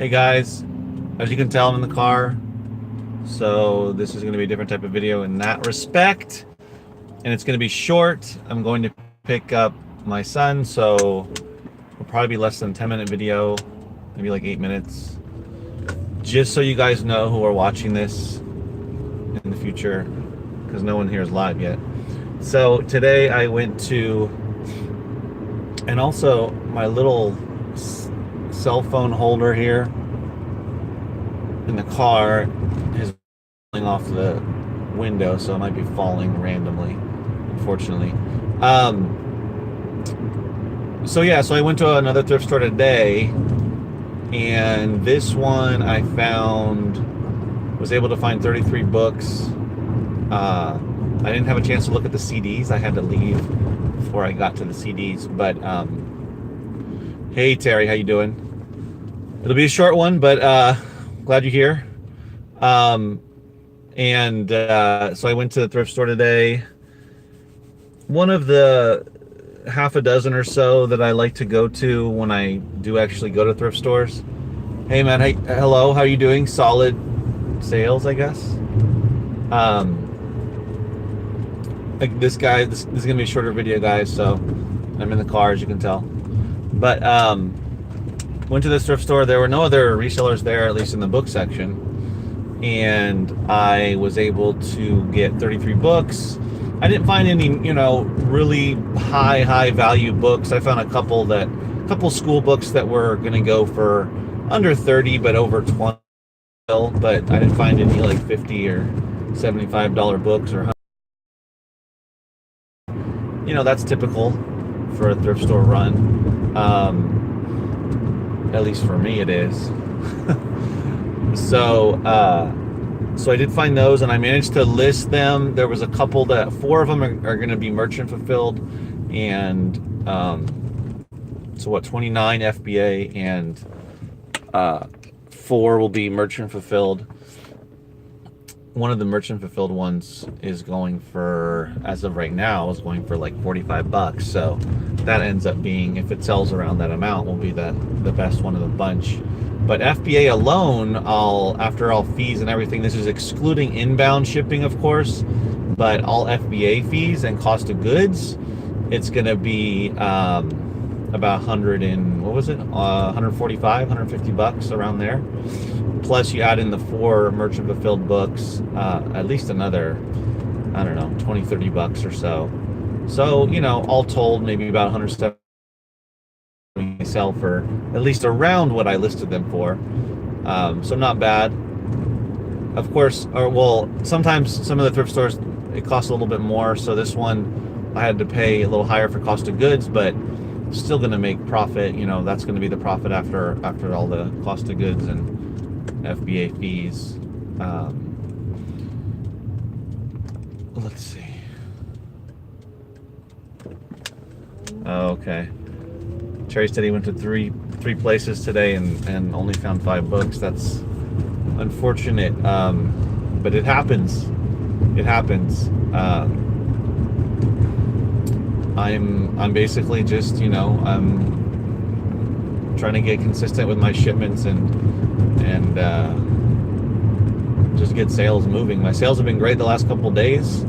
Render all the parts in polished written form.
Hey guys, as you can tell, I'm in the car, so this is going to be a different type of video in that respect, and it's going to be short. I'm going to pick up my son, so it'll probably be less than 10-minute video, maybe like 8 minutes, just so you guys know who are watching this in the future, because no one here is live yet. So today I went to, and also my little cell phone holder here in the car is falling off the window, so it might be falling randomly, unfortunately. So I went to another thrift store today, and this one I was able to find 33 books. I didn't have a chance to look at the CDs. I had to leave before I got to the CDs, but hey Terry, how you doing? It'll be a short one, but glad you're here. So I went to the thrift store today. One of the half a dozen or so that I like to go to when I do actually go to thrift stores. Hey man, hey, hello, how are you doing? Solid sales, I guess. Like this is gonna be a shorter video, guys, so I'm in the car, as you can tell. But went to this thrift store. There were no other resellers there, at least in the book section, and I was able to get 33 books. I didn't find any, really high value books. I found a couple school books that were going to go for under 30 but over 20, but I didn't find any like $50 or $75 books, or that's typical for a thrift store run. At least for me it is. So I did find those, and I managed to list them. There was a couple four of them are going to be merchant fulfilled, and so 29 FBA and 4 will be merchant fulfilled. One of the merchant fulfilled ones is going for, as of right now, is going for like $45. So that ends up being, if it sells around that amount, will be the best one of the bunch. But FBA alone, after all fees and everything, this is excluding inbound shipping, of course, but all FBA fees and cost of goods, it's going to be about 145, $150 around there. Plus you add in the 4 merchant fulfilled books, at least another, I don't know, $20-$30 or so. So, all told, maybe about 170 sell for at least around what I listed them for. So not bad. Of course, sometimes some of the thrift stores, it costs a little bit more. So this one I had to pay a little higher for cost of goods, but still going to make profit. That's going to be the profit after all the cost of goods and FBA fees. Let's see. Okay. Terry said he went to three places today and only found 5 books. That's unfortunate, but it happens. It happens. I'm basically just, I'm trying to get consistent with my shipments and just get sales moving. My sales have been great the last couple of days.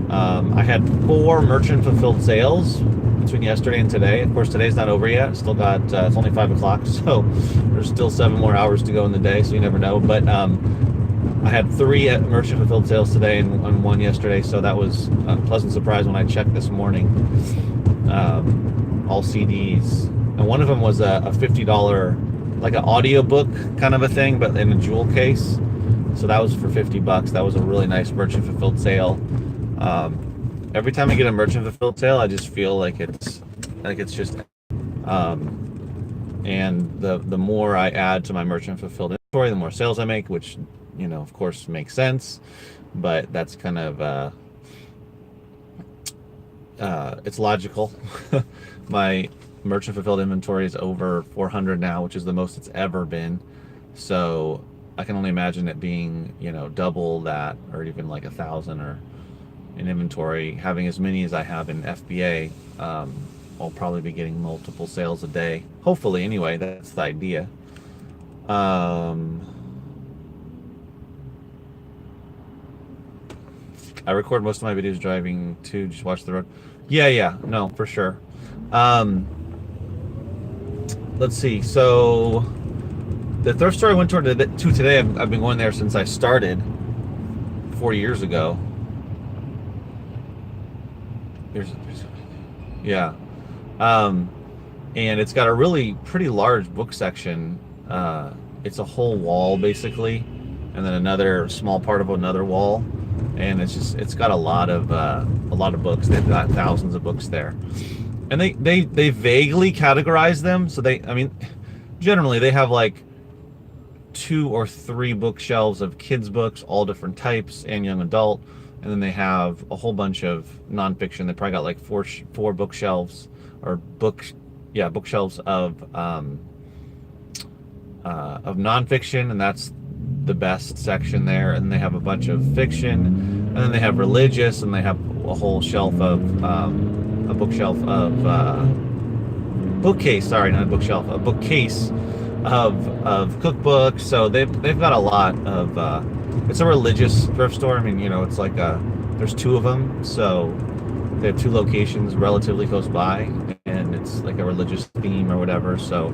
I had 4 merchant fulfilled sales between yesterday and today. Of course, today's not over yet. Still got it's only 5 o'clock, so there's still 7 more hours to go in the day, so you never know. But I had 3 merchant fulfilled sales today and 1 yesterday, so that was a pleasant surprise when I checked this morning. All CDs, and one of them was a $50, like an audio book kind of a thing, but in a jewel case. So that was for $50. That was a really nice merchant fulfilled sale. Every time I get a merchant fulfilled sale, I just feel like it's just, and the more I add to my merchant fulfilled inventory, the more sales I make, which, of course makes sense, but that's kind of, it's logical. My merchant fulfilled inventory is over 400 now, which is the most it's ever been. So I can only imagine it being, double that, or even like 1,000 or in inventory. Having as many as I have in FBA, I'll probably be getting multiple sales a day. Hopefully, anyway, that's the idea. Um, I record most of my videos driving to just watch the road. Yeah, yeah, no, for sure. Um, let's see. So the thrift store I went to today, I've been going there since I started 4 years ago. Yeah. Um, and it's got a really pretty large book section. It's a whole wall basically, and then another small part of another wall, and it's got a lot of books. They've got thousands of books there, and they vaguely categorize them. So I mean, generally they have like 2 or 3 bookshelves of kids books, all different types, and young adult, and then they have a whole bunch of nonfiction. They probably got like four bookshelves or bookshelves of nonfiction, and that's the best section there. And they have a bunch of fiction, and then they have religious, and they have a whole shelf of a bookshelf of bookcase. Sorry, not a bookshelf, a bookcase of cookbooks. So they've got a lot of. It's a religious thrift store. I mean, it's like there's 2 of them, so they have 2 locations relatively close by, and it's like a religious theme or whatever. So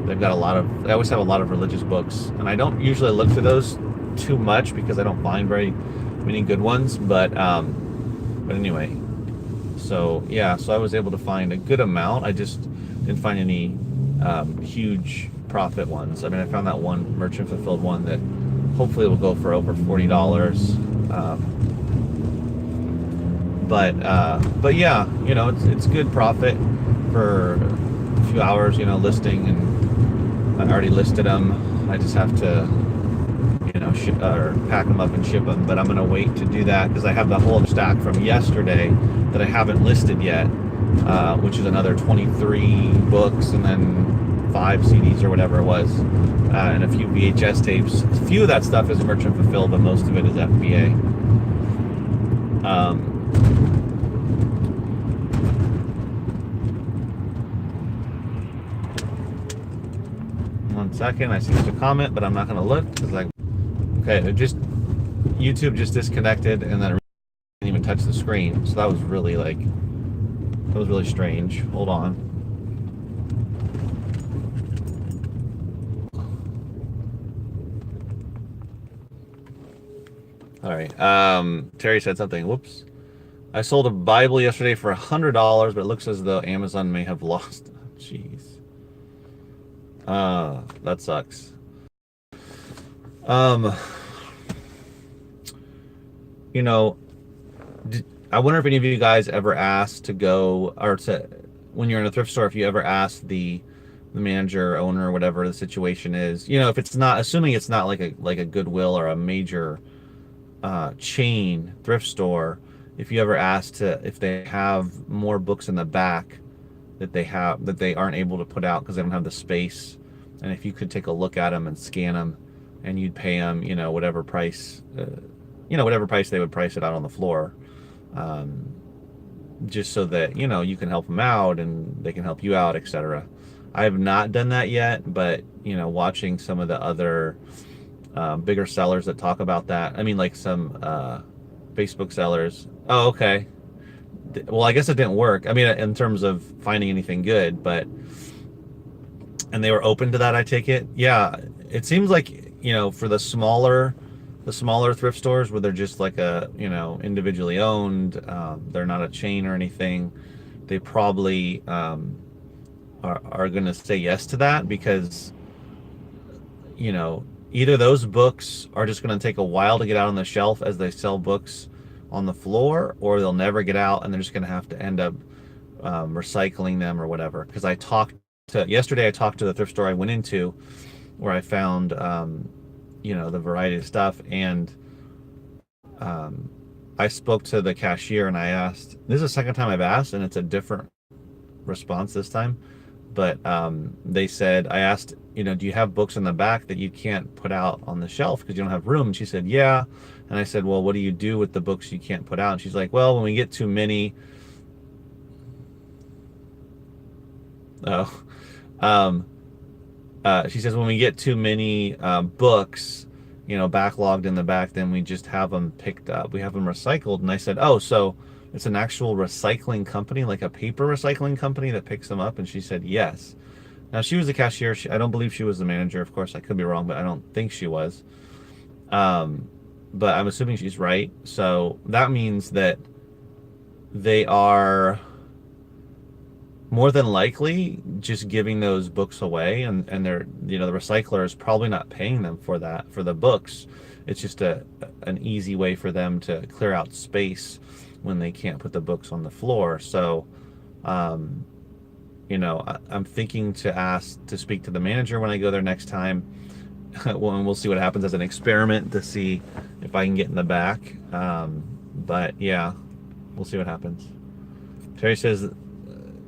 they've got they always have a lot of religious books, and I don't usually look for those too much because I don't find very many good ones. But anyway, so yeah, so I was able to find a good amount. I just didn't find any huge profit ones. I mean, I found that one merchant fulfilled one that hopefully will go for over $40. But yeah, it's good profit for a few hours, listing, and I already listed them. I just have to, ship or pack them up and ship them. But I'm gonna wait to do that because I have the whole stack from yesterday that I haven't listed yet, which is another 23 books and then 5 CDs or whatever it was, and a few VHS tapes. A few of that stuff is merchant fulfilled, but most of it is FBA. One second, I see there's a comment, but I'm not gonna look because okay, YouTube just disconnected, and then it didn't even touch the screen. So that was really strange. Hold on. All right. Terry said something. Whoops. I sold a Bible yesterday for $100, but it looks as though Amazon may have lost. Jeez. That sucks. I wonder if any of you guys ever asked to go, or when you're in a thrift store, if you ever asked the manager, owner, whatever the situation is, if it's not, assuming it's not like a Goodwill or a major chain thrift store, if you ever asked if they have more books in the back that they aren't able to put out because they don't have the space, and if you could take a look at them and scan them, and you'd pay them, whatever price, whatever price they would price it out on the floor, just so that you can help them out and they can help you out, etc. I have not done that yet, but watching some of the other bigger sellers that talk about that. I mean, like some Facebook sellers. Oh, okay. Well, I guess it didn't work. I mean, in terms of finding anything good, and they were open to that, I take it. Yeah, it seems like, for the smaller thrift stores where they're just like individually owned, they're not a chain or anything, they probably are going to say yes to that because, either those books are just going to take a while to get out on the shelf as they sell books on the floor, or they'll never get out and they're just going to have to end up recycling them or whatever. Because yesterday I talked to the thrift store I went into where I found the variety of stuff, and I spoke to the cashier and I asked, this is the second time I've asked and it's a different response this time, but they said, I asked, do you have books in the back that you can't put out on the shelf because you don't have room? And she said, yeah. And I said, well, what do you do with the books you can't put out? And she's like, well, when we get too many, She says when we get too many books, backlogged in the back, then we just have them picked up. We have them recycled. And I said, oh, so it's an actual recycling company, like a paper recycling company that picks them up? And she said, yes. Now, she was the cashier. I don't believe she was the manager. Of course, I could be wrong, but I don't think she was. Um, but I'm assuming she's right. So that means that they are more than likely just giving those books away, and they're, the recycler is probably not paying them for that, for the books. It's just an easy way for them to clear out space when they can't put the books on the floor. So um, I'm thinking to ask to speak to the manager when I go there next time. Well, and we'll see what happens as an experiment to see if I can get in the back. But yeah, we'll see what happens. Terry says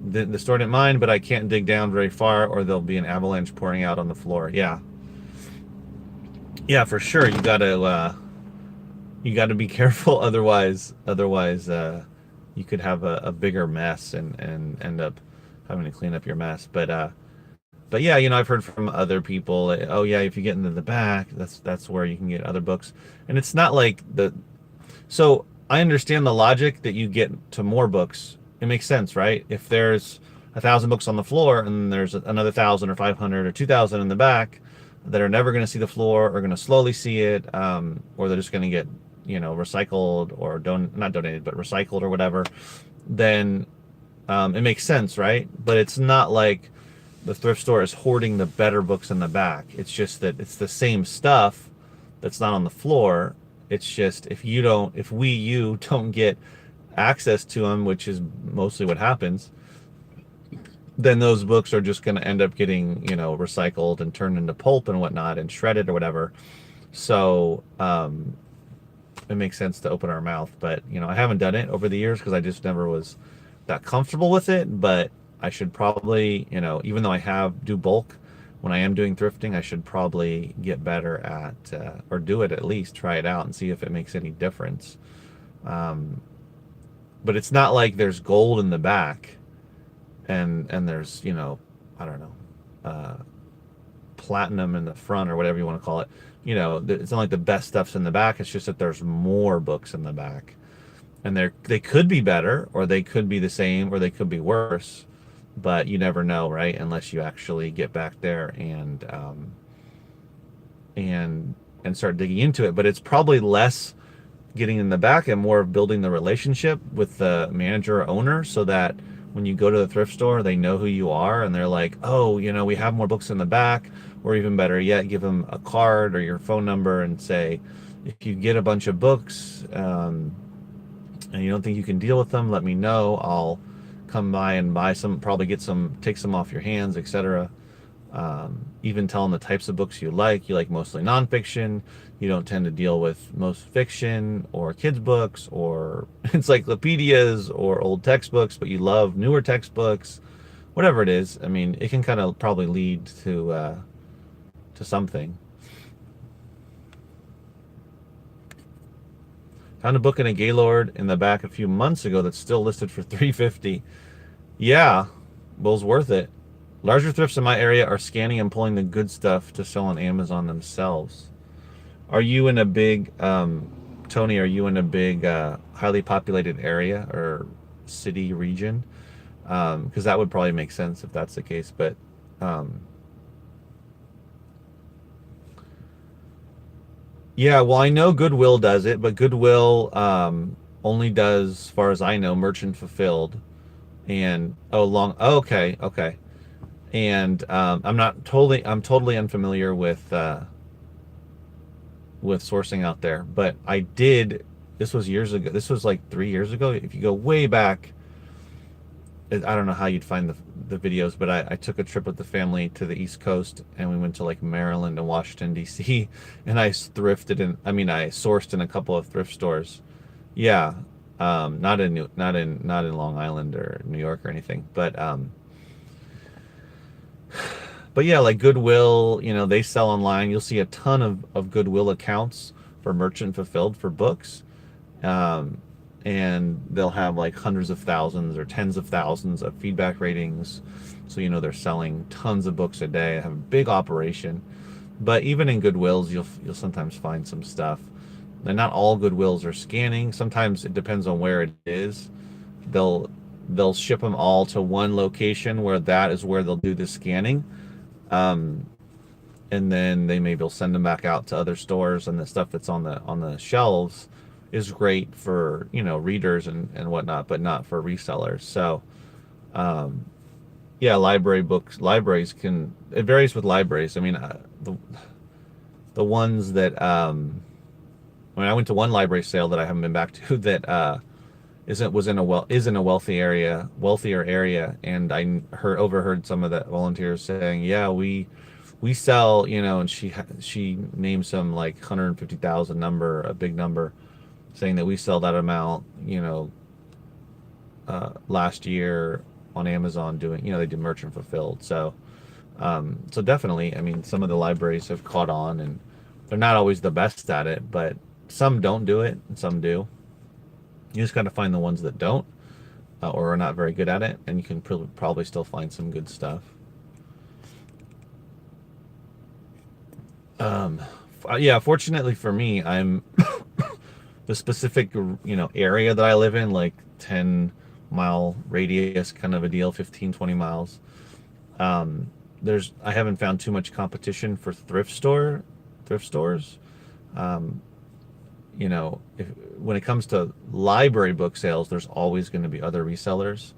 the store didn't mind, but I can't dig down very far or there'll be an avalanche pouring out on the floor. Yeah. Yeah, for sure. You gotta be careful. Otherwise, you could have a bigger mess and end up having to clean up your mess. But yeah, I've heard from other people, oh yeah, if you get into the back, that's where you can get other books. And it's not like so I understand the logic that you get to more books. It makes sense, right? If there's 1,000 books on the floor and there's another 1,000 or 500 or 2,000 in the back that are never going to see the floor or going to slowly see it, or they're just going to get, recycled or not donated, but recycled or whatever, then it makes sense, right? But it's not like the thrift store is hoarding the better books in the back. It's just that it's the same stuff that's not on the floor. It's just if you don't get access to them, which is mostly what happens, then those books are just going to end up getting, recycled and turned into pulp and whatnot and shredded or whatever. So it makes sense to open our mouth. But, I haven't done it over the years because I just never was that comfortable with it. But I should probably, even though I do bulk, when I am doing thrifting, I should probably get better at, or do it at least, try it out and see if it makes any difference. But it's not like there's gold in the back and there's, I don't know, platinum in the front or whatever you want to call it. It's not like the best stuff's in the back. It's just that there's more books in the back. And they could be better, or they could be the same, or they could be worse. But you never know, right? Unless you actually get back there and start digging into it. But it's probably less getting in the back and more of building the relationship with the manager or owner, so that when you go to the thrift store, they know who you are and they're like, oh, we have more books in the back. Or even better yet, give them a card or your phone number and say, if you get a bunch of books and you don't think you can deal with them, let me know. I'll come by and buy some, probably take some off your hands, etc. Even tell them the types of books you like. You like mostly nonfiction. You don't tend to deal with most fiction or kids books or encyclopedias or old textbooks, but you love newer textbooks. Whatever it is, I mean, it can kind of probably lead to something. Found a book in a Gaylord in the back a few months ago that's still listed for $3.50. Yeah, well, it's worth it. Larger thrifts in my area are scanning and pulling the good stuff to sell on Amazon themselves. Are you in a big, Tony, are you in a big, highly populated area or city region? Because that would probably make sense if that's the case. But yeah, well, I know Goodwill does it, but Goodwill only does, as far as I know, merchant fulfilled. And okay. And I'm totally unfamiliar with sourcing out there. But this was years ago. This was like 3 years ago. If you go way back, I don't know how you'd find the videos, but I took a trip with the family to the East Coast, and we went to like Maryland and Washington D.C. and I sourced in a couple of thrift stores. Yeah, not in Long Island or New York or anything, but yeah, like Goodwill, they sell online. You'll see a ton of Goodwill accounts for merchant fulfilled for books. and they'll have like hundreds of thousands or tens of thousands of feedback ratings. So you know they're selling tons of books a day. They have a big operation. But even in Goodwills, you'll sometimes find some stuff. And not all Goodwills are scanning. Sometimes it depends on where it is. They'll they'll ship them all to one location where that is where they'll do the scanning. Um, and then they maybe will send them back out to other stores, and the stuff that's on the shelves is great for, you know, readers and whatnot, but not for resellers. So um, yeah, libraries can, it varies with libraries. I mean, the ones that when I went to one library sale that I haven't been back to that isn't was in a well is in a wealthier area, and overheard some of the volunteers saying, yeah, we sell, you know, and she named some like 150,000 number, a big number, saying that we sell that amount, you know, last year on Amazon, doing, you know, they do merchant fulfilled. So so definitely, I mean, some of the libraries have caught on, and they're not always the best at it, but some don't do it and some do. You just got to find the ones that don't, or are not very good at it, and you can probably still find some good stuff. Um, yeah, fortunately for me, I'm the specific, you know, area that I live in, like 10-mile radius kind of a deal, 15, 20 miles. Um, I haven't found too much competition for thrift stores. Um, you know, when it comes to library book sales, there's always going to be other resellers.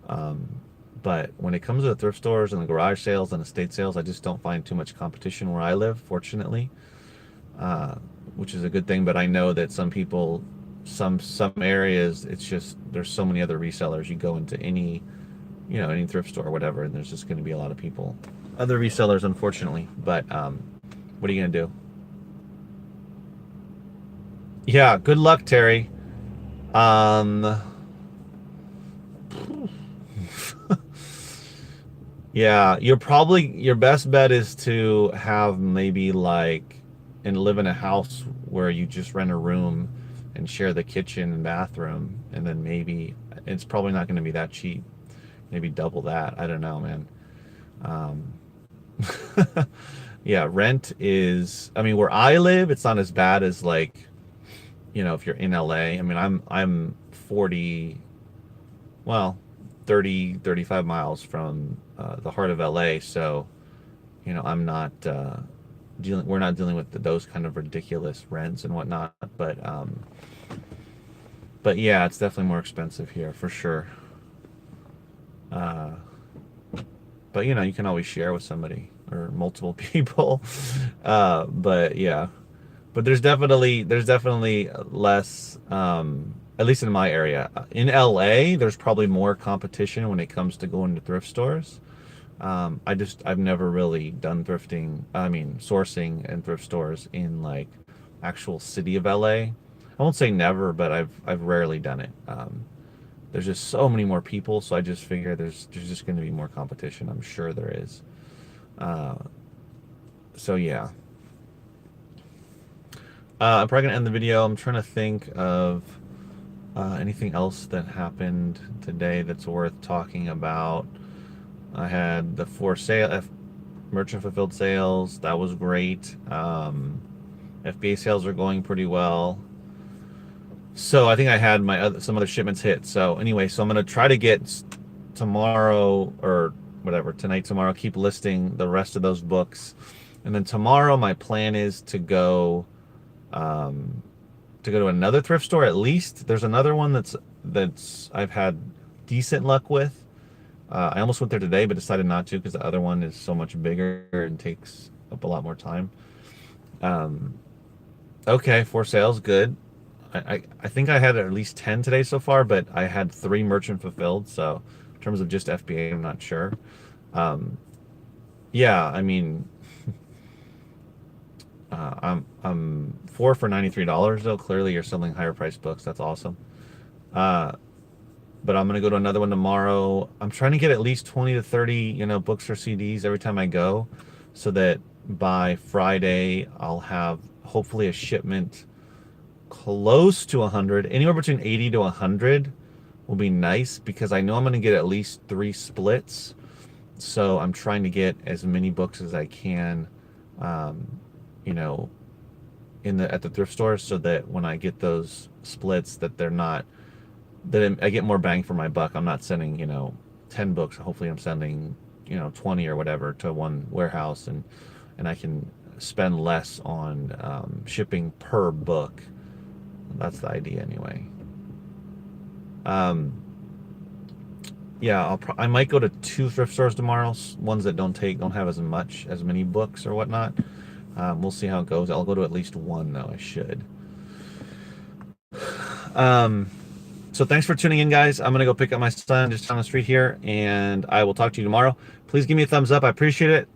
Um, but when it comes to the thrift stores and the garage sales and estate sales, I just don't find too much competition where I live, fortunately, uh, which is a good thing. But I know that some people, some areas, it's just there's so many other resellers. You go into any, you know, any thrift store or whatever, and there's just going to be a lot of people, other resellers, unfortunately. But what are you going to do? Yeah, good luck, Terry. Um, yeah, your best bet is to have maybe like, and live in a house where you just rent a room and share the kitchen and bathroom, and then maybe it's probably not going to be that cheap. Maybe double that. I don't know, man. Um, yeah, rent is. I mean, where I live, it's not as bad as like, you know, if you're in LA. I mean, I'm 40, well, 35 miles from the heart of LA, so you know, I'm not we're not dealing with those kind of ridiculous rents and whatnot. But yeah, it's definitely more expensive here for sure. Uh, but you know, you can always share with somebody or multiple people. But yeah, but there's definitely less, at least in my area. In LA, there's probably more competition when it comes to going to thrift stores. I've never really done thrifting, I mean, sourcing and thrift stores in like actual city of LA. I won't say never, but I've rarely done it. There's just so many more people, so I just figure there's just going to be more competition. I'm sure there is. Uh, so yeah. I'm probably gonna end the video. I'm trying to think of anything else that happened today that's worth talking about. I had the for sale merchant fulfilled sales. That was great. FBA sales are going pretty well. So I think I had some other shipments hit. So anyway, so I'm gonna try to get tomorrow or whatever, tonight, tomorrow, keep listing the rest of those books, and then tomorrow my plan is um, to go to another thrift store at least. There's another one that's I've had decent luck with. I almost went there today, but decided not to because the other one is so much bigger and takes up a lot more time. Um, okay, for sales, good. I think I had at least 10 today so far, but I had 3 merchant fulfilled. So in terms of just FBA, I'm not sure. Um, yeah, I mean, I'm 4 for $93 though. Clearly, you're selling higher priced books. That's awesome. Uh, but I'm gonna go to another one tomorrow. I'm trying to get at least 20 to 30, you know, books or CDs every time I go, so that by Friday I'll have hopefully a shipment close to 100, anywhere between 80 to 100 will be nice because I know I'm going to get at least 3 splits. So I'm trying to get as many books as I can, um, you know, at the thrift store, so that when I get those splits, that they're not that I get more bang for my buck. I'm not sending 10 books. Hopefully, I'm sending 20 or whatever to one warehouse, and I can spend less on shipping per book. That's the idea anyway. Um, yeah, I might go to 2 thrift stores tomorrow. Ones that don't have as many books or whatnot. We'll see how it goes. I'll go to at least one though. I should. Um, so thanks for tuning in, guys. I'm gonna go pick up my son just down the street here, and I will talk to you tomorrow. Please give me a thumbs up. I appreciate it.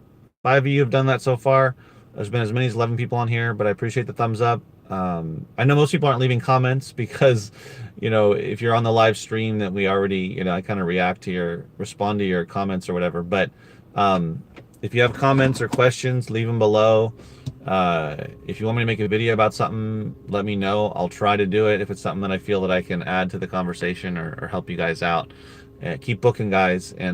5 of you have done that so far. There's been as many as 11 people on here, but I appreciate the thumbs up. I know most people aren't leaving comments because, if you're on the live stream, that we already, I kind of respond to your comments or whatever. But if you have comments or questions, leave them below. If you want me to make a video about something, let me know. I'll try to do it if it's something that I feel that I can add to the conversation or help you guys out. Keep booking, guys. And